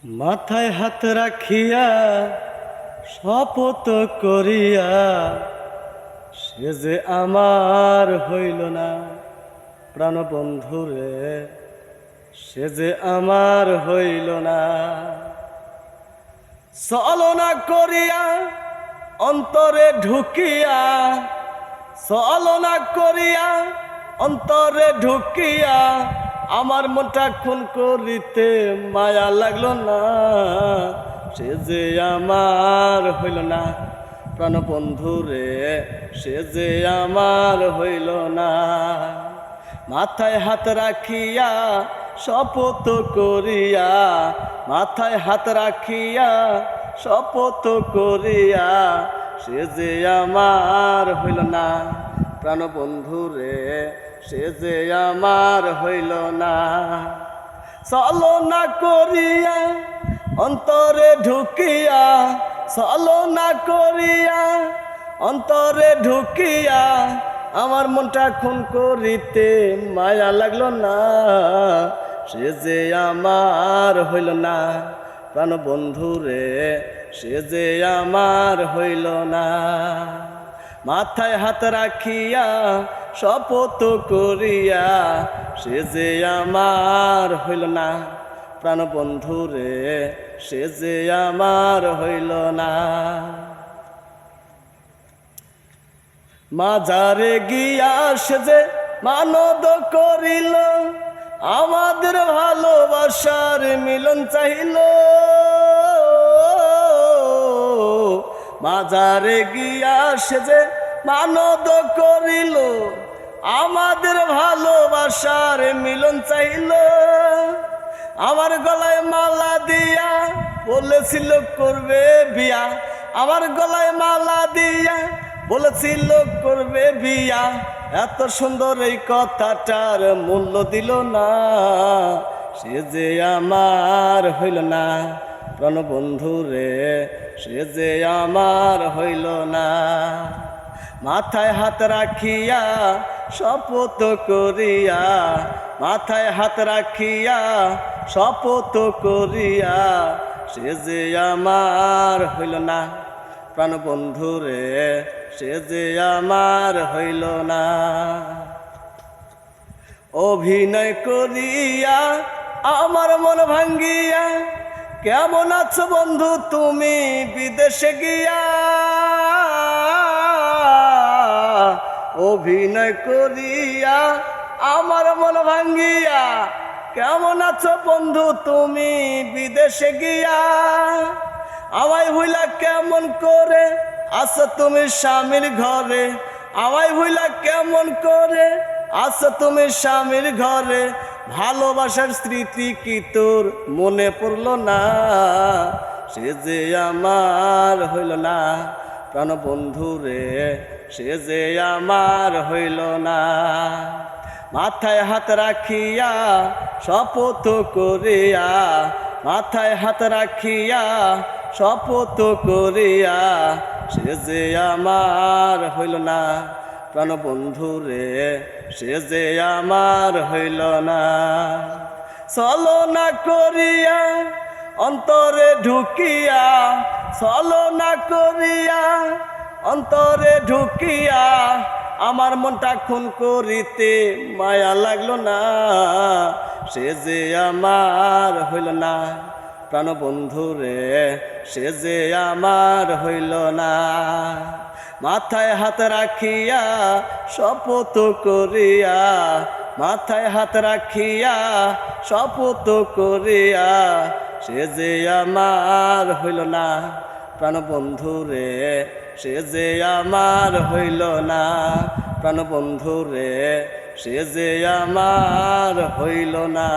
মাথায় হাত রাখিয়া শপথ করিয়া সে যে আমার হইল না, প্রাণবন্ধুরে সে যে আমার হইল না। ছলনা করিয়া অন্তরে ঢুকিয়া, ছলনা করিয়া অন্তরে ঢুকিয়া আমার মনটা খুন করিতে মায়া লাগলো না, সে যে আমার হইল না, প্রাণবন্ধুরে সে যে আমার হইল না। মাথায় হাত রাখিয়া শপথ করিয়া, মাথায় হাত রাখিয়া শপথ করিয়া সে যে আমার হইল না, প্রাণবন্ধুরে সে যে আমার হইল না। ছলনা করিয়া অন্তরে ঢুকিয়া, ছলনা করিয়া অন্তরে ঢুকিয়া আমার মনটা খুন করিতে মায়া লাগলো না, সে যে আমার হইল না, প্রাণবন্ধুরে সে যে আমার হইল না। মাথায় হাত রাখিয়া শপথ করিয়া সে যে আমার হইল না, প্রাণবন্ধুরে সে যে আমার হইল না। মাজারে গিয়া সে যে মানদ করিল, আমাদের ভালোবাসার মিলন চাহিল। মাজারে গিয়া সে যে মানদ করিল, আমাদের ভালোবাসার মিলন চাইল। আমার গলায় মালা দিয়া বলেছিল করবে বিয়া, আমার গলায় মালা দিয়া বলেছিল করবে বিয়া। এত সুন্দর এই কথাটার মূল্য দিল না, সে যে আমার হইল না, প্রাণবন্ধুরে সে যে আমার হইল না। মাথায় হাত রাখিয়া শপথ করিয়া, মাথায় হাত রাখিয়া শপথ করিয়া সে যে আমার হইল না, প্রাণবন্ধুরে সে যে আমার হইল না। অভিনয় করিয়া আমার মন ভাঙ্গিয়া, কেমন আছো বন্ধু তুমি বিদেশে গিয়া। অভিনয় করিয়া আমার মন ভাঙ্গিয়া, কেমন আছো বন্ধু তুমি বিদেশে গিয়া। আমায় ভুলা কেমন করে আছো তুমি স্বামীর ঘরে, আমায় ভুলা কেমন করে আছো তুমি স্বামীর ঘরে। ভালোবাসার স্মৃতি কি তোর মনে পড়ল না, সে যে আমার হইল না, প্রাণবন্ধুরে সে যে আমার হইল না। মাথায় হাত রাখিয়া শপথ করিয়া, মাথায় হাত রাখিয়া শপথ করিয়া সে যে আমার হইল না, প্রাণবন্ধুরে সে যে আমার হইল না। ছলনা করিয়া অন্তরে ঢুকিয়া, ছলনা করিয়া অন্তরে ঢুকিয়া আমার মনটা খুন করিতে মায়া লাগলো না, সে যে আমার হইল না, প্রাণবন্ধুরে সে যে আমার হইল না। মাথায় হাত রাখিয়া শপথ করিয়া, মাথায় হাত রাখিয়া শপথ করিয়া সে যে আমার হইল না, প্রাণবন্ধুরে সে যে আমার হইল না, প্রাণবন্ধুরে সে যে আমার হইল না।